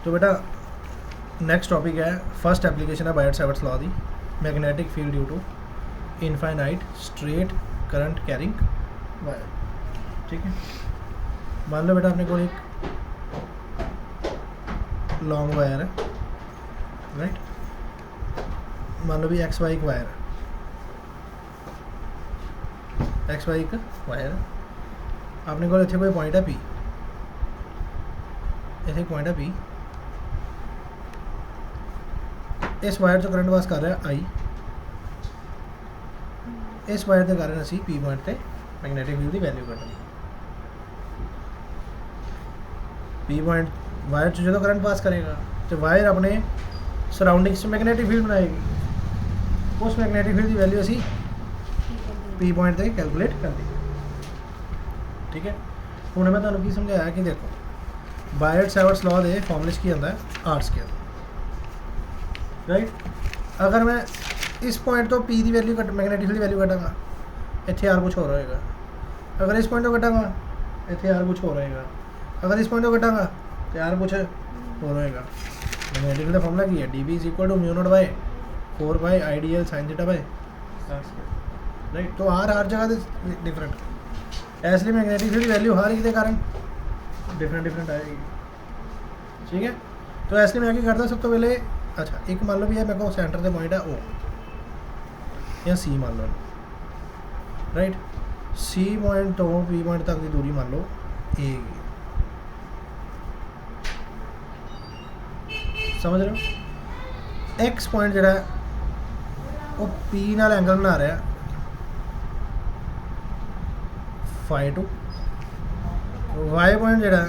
तो बेटा next topic है फर्स्ट एप्लीकेशन है Biot Savart's law the magnetic field due to infinite straight current carrying wire. ठीक है, मान लो बेटा अपने को एक लॉन्ग वायर है, राइट। मान लो भी एक्स वाई एक वायर है, एक्स वाई एक वायर है। अपने को इतने कोई पॉइंट है पी, इतने पॉइंट है पी, इस वायर तो करंट पास कर रहा है आई, इस वायर के कारण असी पी पॉइंट से मैग्नेटिक फील्ड की value Katni. P point wire जो करंट पास करेगा तो वायर अपने सराउंडिंग्स में मैग्नेटिक फील्ड बनाएगी, उस मैग्नेटिक फील्ड की वैल्यू असी पी पॉइंट से कैलकुलेट कर दी। ठीक है, हूँ मैं तुम्हें की समझाया कि देखो बायट-सैवर्ट्स लॉ के फॉर्मूले की आता है आर स्केयर, राइट। अगर मैं इस पॉइंट तो पी की वैल्यू कट मैग्नेटिक फील्ड की वैल्यू कटांगा, इतने आर कुछ हो रहेगा। अगर इस पॉइंट को कटांगा इतने आर कुछ हो रहेगा। अगर इस पॉइंट को कटांगा तो आर कुछ हो रहेगा। मैग्नेटिक फील्ड का फॉर्मूला की है D B is equal to mu not by 4 by I D L sine theta by R square, right. तो आर हर जगह डिफरेंट, इसलिए मैग्नेटिक फील्ड की वैल्यू हर एक के कारण डिफरेंट आएगी। ठीक है, तो इसलिए मैं क्या करता सब तो पहले, अच्छा एक मान लो भी है मेरे को सेंटर से पॉइंट है ओ या सी मान लो, राइट। सी पॉइंट तो पी पॉइंट तक की दूरी मान लो ए, समझ रहे हो। एक्स पॉइंट जरा वो पी नाल एंगल बना रहा है फाई टू, वाई पॉइंट जरा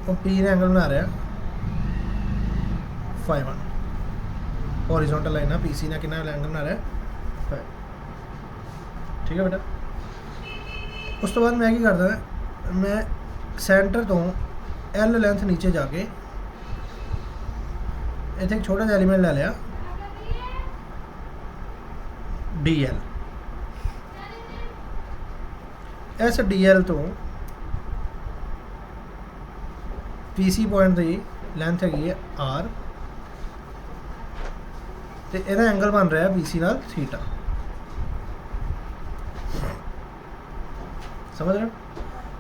वो पी ने एंगल बना रहा है फाई वन। हॉरिजॉन्टल लाइन है, पी सी ने कितना एंगल बना रहा है फाई। ठीक है बेटा, उस तो बाद मैं क्या करता है, मैं सेंटर तो एल लेंथ नीचे जाके इतने एक छोटा सा एलीमेंट ले लिया डी एल। इस डी एल तो पी सी पॉइंट की लेंथ हैगी है आर, तो यदा एंगल बन रहा है बी सी नाल थीटा। समझ रहे हो।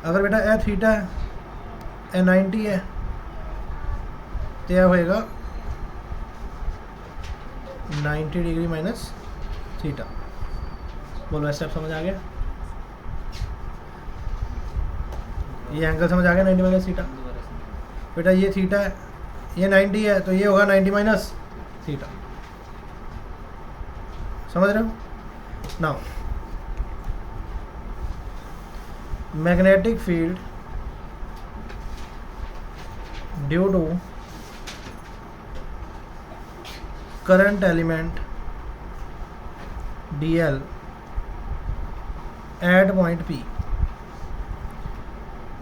अगर बेटा यह थीटा है, यह 90 है, तो यह होएगा 90 डिग्री माइनस थीटा। बोलो स्टेप समझ आ गया, ये एंगल समझ आ गया 90 माइनस थीटा। बेटा ये थीटा है, ये 90 है, तो ये होगा 90 माइनस थीटा। समझ रहे हो। Now magnetic field due to current element D L at point P.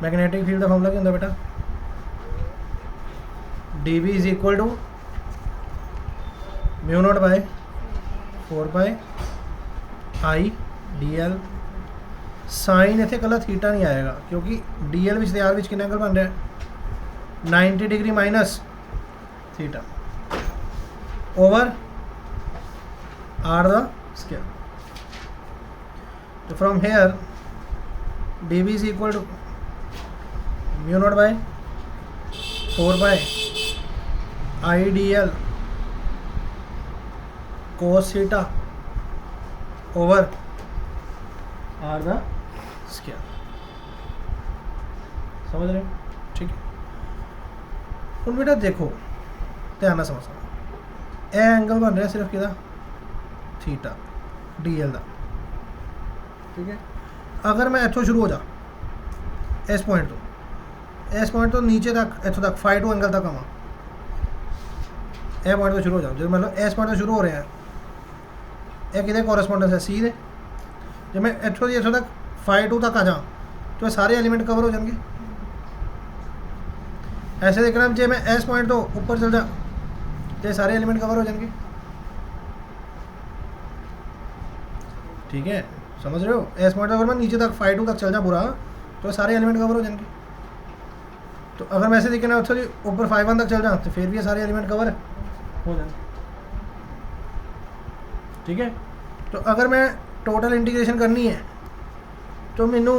Magnetic field का फॉर्मूला क्या होता है बेटा, D B is equal to mu not by 4 by I D L sine इतने कला थीटा नहीं आएगा, क्योंकि D L which R which कितना एंगल बन रहा है 90 degree minus theta over R the square. तो from here D B is equal to mu not by 4 by I D L cos theta over R the square. समझ रहे हो। ठीक है, ਹੁਣ बेटा देखो ध्यान ਨਾਲ समझना, यह एंगल बन रहा सिर्फ कि थीटा डी एल का। ठीक है, अगर मैं इतों शुरू हो जा इस पॉइंट तो नीचे तक इतों तक फाई टू एंगल तक आवा, यह पॉइंट तो शुरू हो जाओ, जो मतलब इस पॉइंट तो शुरू हो रहा है, यह कि कोरसपोंडेंस है सी दे। जो मैं इतों तक फाई टू तक आ जा तो सारे एलीमेंट कवर हो जाएंगे। ऐसे देखना जो मैं इस पॉइंट तो ऊपर चल जा तो सारे एलिमेंट कवर हो जाएंगे। ठीक है, समझ रहे हो। इस पॉइंट अगर मैं नीचे तक फाई टू तक चल जा पूरा तो सारे एलिमेंट कवर हो जाएंगे। तो अगर मैं ऐसे देखना है उतो ऊपर 5 तक चल जाऊँ तो फिर भी ये सारे एलिमेंट कवर हो जाए। ठीक है, तो अगर मैं टोटल इंटीग्रेशन करनी है तो मैनू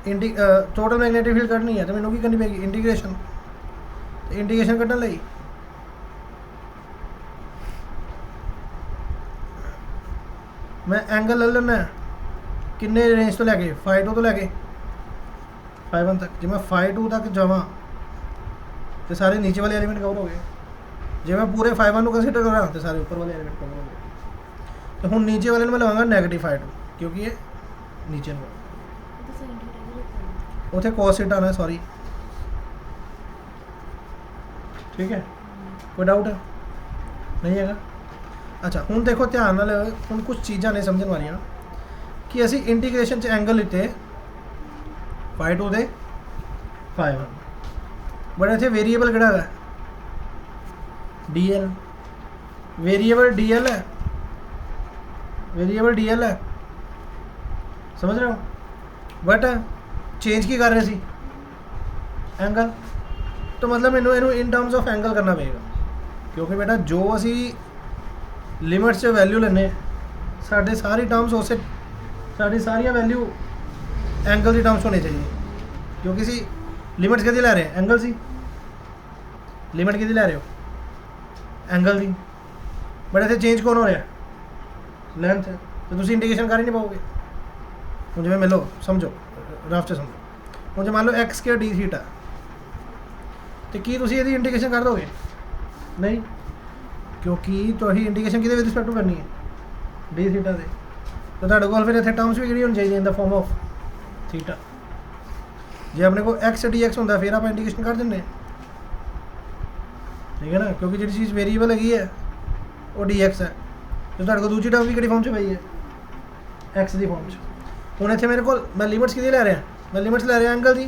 टोटल मैग्नेटिक फील्ड करनी है तो मैनू की करनी पेगी इंटीग्रेशन। तो इंटीग्रेशन कढ़न लई मैं एंगल ले लेना किन्ने रेंज तो लैके फाइव 2 तो लैके 5 तक। जो मैं 5 2 तक जावा तो सारे नीचे वाले एलिमेंट कवर हो गए। जो मैं पूरे 5 1 कंसीडर करा तो सारे ऊपर वाले एलिमेंट कवर हो गए। तो हूँ नीचे वाले मैं लगाँगा -5 2 क्योंकि ये नीचे में उसे cos थीटा आना, सॉरी। ठीक है, कोई डाउट है नहीं है? अच्छा हूँ देखो ध्यान नाल हूँ कुछ चीज़ां ने समझण वालियां कि असी इंटीग्रेशन च एंगल लिते 5 2 दे 5 1 बट इत्थे वेरीएबल किहड़ा है DL। वेरीएबल DL है, वेरीएबल DL है, समझ रहे हो? बट चेंज की कर रहे सी एंगल। तो मतलब मैनू इनू इन टर्म्स ऑफ एंगल करना पेगा क्योंकि बेटा जो असी लिमिट्स से वैल्यू लेने साढ़े सारी टर्म्स उस साड़ी सारिया वैल्यू एंगल की टर्म्स होनी चाहिए क्योंकि सी लिमिट्स कि लै रहे हैं एंगल सी लिमिट कि लै रहे हो एंगल की। बट इतने चेंज कौन हो रहा लेंथ तो तुम इंटीग्रेशन कर ही नहीं पाओगे। हूँ जिमें मिलो समझो रफ से समझो हूँ जो मान लो x² d थीटा तो की तुम ये इंटीग्रेशन कर दोगे नहीं क्योंकि तो ही इंटीग्रेशन कि रिस्पेक्ट करनी है d थीटा से। तो तुहाडे कोल फिर इत्थे टर्म्स भी होनी चाहिए in the form of theta. जो अपने को x dx होंगे फिर आप इंटीग्रेशन कर देंगे। ठीक है ना, क्योंकि जी चीज़ वेरीएबल हैगी है वो dx है। तो तुहाडे को दूसरी टर्म भी किहड़ी फॉर्म च पई है x की फॉर्म च। हूँ इत्थे मेरे को मैं लिमिट्स कि लै रहा मैं लिमिट्स लै रहा एंगल की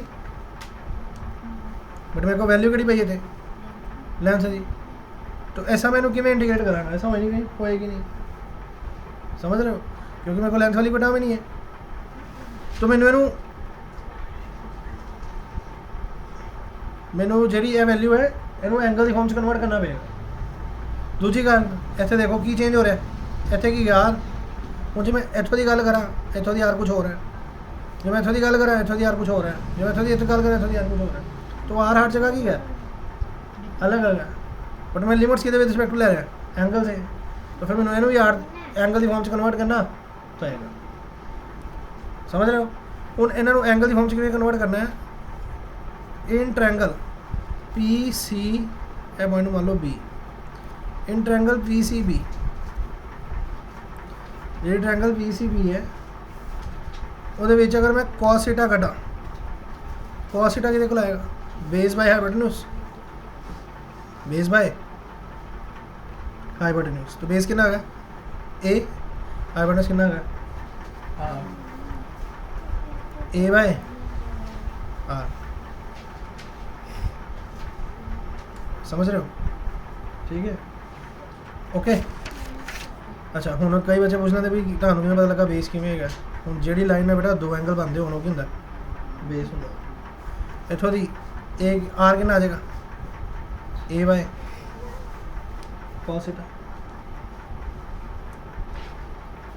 बट मेरे को वैल्यू किहड़ी पई है लेंथ की। तो ऐसा मैंने किमें इंटीग्रेट करांगा ऐसा होएगी नहीं होएगी नहीं, समझ रहे हो? क्योंकि मेरे को लेंथ वाली कोई टर्म ही नहीं है। तो मैनू जी वैल्यू है इनू एंगल की फॉर्म च कन्वर्ट करना पेगा। दूसरी गल इत्थे देखो की चेंज हो रहा है इत्थे की यार हूँ जो मैं इतों की गल करा इतों की यार कुछ हो रहा है, जो मैं इतों की गल करा इतों की यार कुछ हो रहा है, जो मैं इतों की गल करा इतों की यार कुछ हो रहा है। तो हर जगह की है अलग अलग है बट मैं लिमिट्स कि रिस्पेक्ट लै रहा एंगल से। तो फिर मैंने इनू यार एंगल की फॉर्म च कन्वर्ट करना पएगा, समझ रहे हो? हूँ इन्हों एंगल की फॉर्म च किवें कन्वर्ट करना है in triangle PC a point मान लो B इन ट्रैंगल PCB। जी ट्रैंगल PCB है वो अगर मैं cos थीटा कटा cos थीटा कि आएगा base by hypotenuse base by hypotenuse. तो बेस कितना है A हाइपोटेन्यूज कितना है A बाय R। समझ रहे हो? ठीक है ओके। अच्छा हूँ कई बच्चे पूछना थे भी तुहानू किवें पता लगा बेस किवें है। हूँ जी लाइन में बेटा 2 एंगल बनते होने की होंगे बेस होंगे इतों की एक आर कितना आ जाएगा A बाय cos थीटा,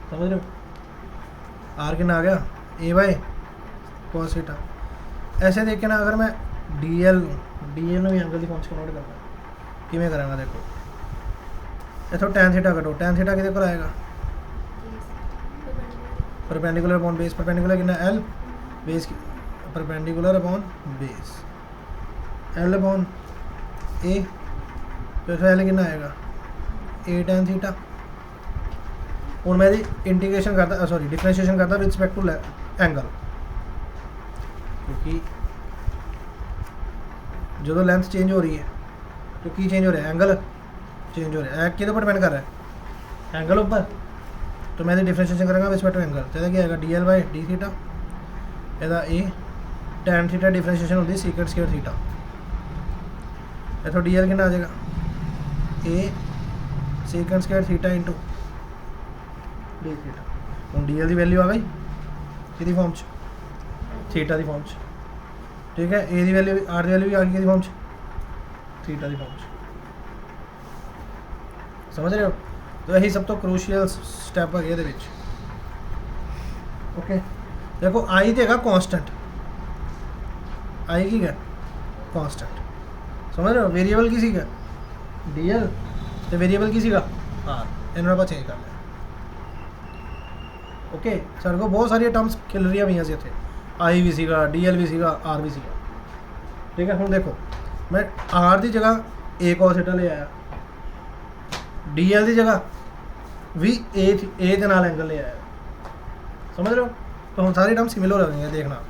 समझ रहे हो? आर कितना आ गया A बाय cos थीटा। ऐसे देख के ना अगर मैं DL में भी एंगल की फॉर्म कन्वर्ट करना किमें करांगा देखो इतों tan थीटा कटो tan थीटा किहदे कोल आएगा परपेंडिकुलर अपॉन बेस। परपेंडिकुलर कितना L base perpendicular upon base L upon A। तो फिर L कितना आएगा A tan थीटा। हूँ मैं इंटीग्रेशन करता सॉरी डिफरेंशिएशन करता विद रिस्पेक्ट टू एंगल क्योंकि जो लेंथ चेंज हो रही है तो की चेंज हो रहा है एंगल चेंज हो रहा है कि डिपेंड कर रहा है एंगल ऊपर। तो मैं डिफरेंशिएशन करूँगा रिस्पेक्ट टू एंगल तो क्या आएगा DL बाय D थीटा यदा A tan थीटा डिफरेंशिएशन होती है सीकेंट स्क्वायर थीटा। इतों DL कितना आ जाएगा A secant square theta into D theta. हूँ DL की वैल्यू आ गई कि फॉर्म च थीटा की फॉर्म च ठीक है। ए की वैल्यू आर की वैल्यू भी आ गई फॉर्म थीटा की फॉर्म समझ रहे हो। तो यही सब तो क्रूशियल स्टैप है ये ओके। देखो आई तो है कॉन्स्टेंट, आई की क्या कॉन्स्टेंट समझ रहे हो। वेरिएबल किसी का डी एल तो वेरिएबल किसी का आर, इन्होंने चेंज कर लिया ओके। सर को बहुत सारी टर्म्स खेल रही है भैया से थे, आई भी सीगा, डी एल भी सीगा, आर भी सीगा, ठीक है। हम देखो मैं आर की जगह ए कॉस थीटा ले आया, डी एल की जगह भी ए के नाल एंगल ले आया, समझ रहे हो। तो हम सारी टर्म सिमिलर हो रही है, देखना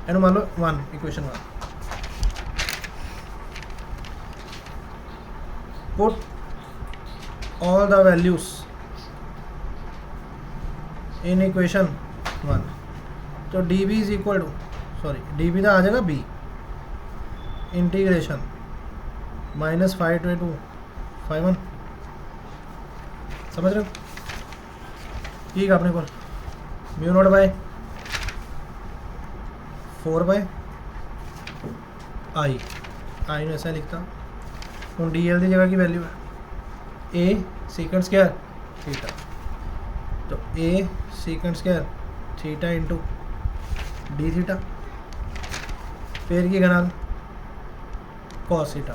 इन्हें मान लो 1 equation 1 put all the values in equation 1। तो D B is equal to D B का आ जाएगा बी इंटीग्रेशन -5 to 5 समझ रहे हो। ठीक है अपने को म्यू नॉट बाय 4 आई में ऐसा लिखता हूँ। डी एल की जगह की वैल्यू है ए सीकेंड स्क्वायर थीटा, तो A secant square theta into D theta, फिर की कनाल कॉस थीटा,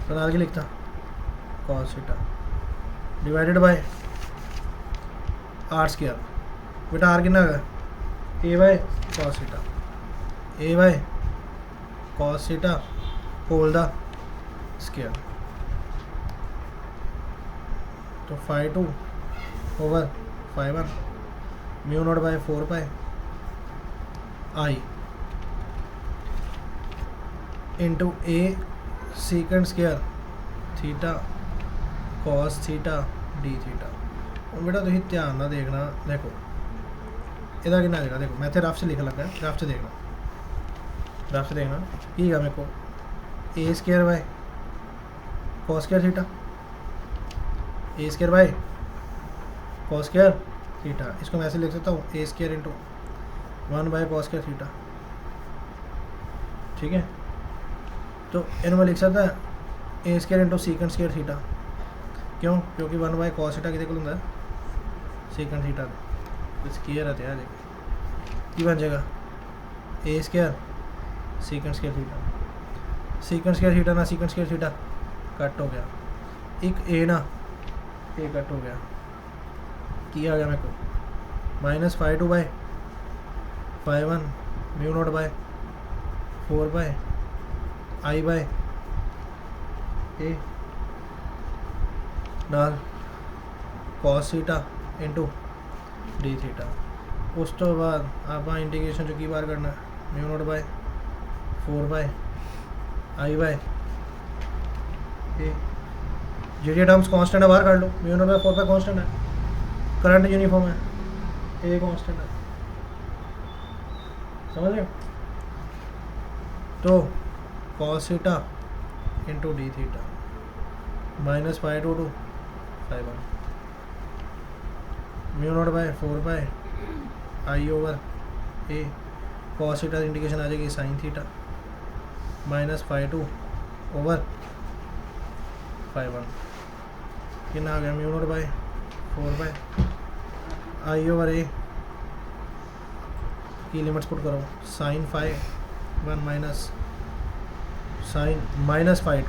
कनाल की लिखता cos theta divided by R square. बेटा आर कितना है A by cos theta, A by cos theta whole the square. तो 5 over 5 mu not by 4 I into A secant square theta cos theta D theta. और बेटा तुम ध्यान ना देखना, देखो इधर कितना आएगा, देखो मैं रफ से लिख लगा, रफ से देखना, रफ से देखना ठीक है। मेरे को A square by cos square theta, A square by cos square theta, इसको मैं ऐसे लिख सकता हूँ A square into 1 by cos square theta, ठीक है। तो इन्हें मैं लिख सकता है A square into secant square theta, क्यों, क्योंकि 1 बाय कॉस थीटा कितने को होंगे सीकेंड थीटा, तो स्क्वायर है यार की बन जाएगा A square secant square theta, secant square theta ना सीकेंड स्क्वायर थीटा कट हो गया, एक ए ना ए कट हो गया, की आ गया मेरे को -5 by 5 mu not by 4 I by A नाल cos theta into D theta. उस तो बाद आप इंटीग्रेशन जो की बार करना mu not by 4 I by A, जी टर्म्स कांस्टेंट है बाहर कर लो, म्यू नॉट बाय 4 कांस्टेंट है, करंट यूनिफॉर्म है, ए कांस्टेंट है, समझ रहे हो। तो cos theta into D theta -5 to 5 mu not by 4 I over A cos theta indication आ जाएगी साइन थीटा -5 to over 5 कितना आ गया mu not by 4 I over A की लिमिट्स पुट करो साइन 1 माइनस साइन -5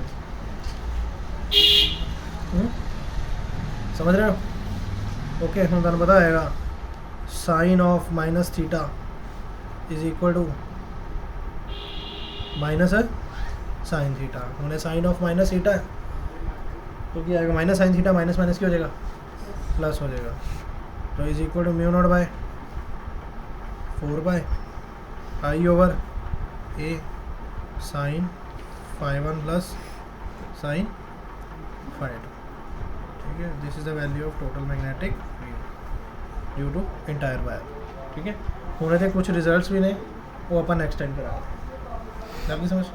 समझ रहे हो। ओके हम तुम बताएगा sine of minus theta is equal to minus है साइन थीटा, हमने साइन ऑफ माइनस थीटा है तो क्या आएगा minus sine theta minus minus क्या हो जाएगा प्लस हो जाएगा, तो is equal to mu not by 4 I over A sign 1 plus sine 5, ठीक है। This is the value of total magnetic field due to entire wire, ठीक है। होने थे कुछ रिजल्ट्स भी नहीं वो अपन नेक्स्ट टाइम कराएंगे, आपकी समझ।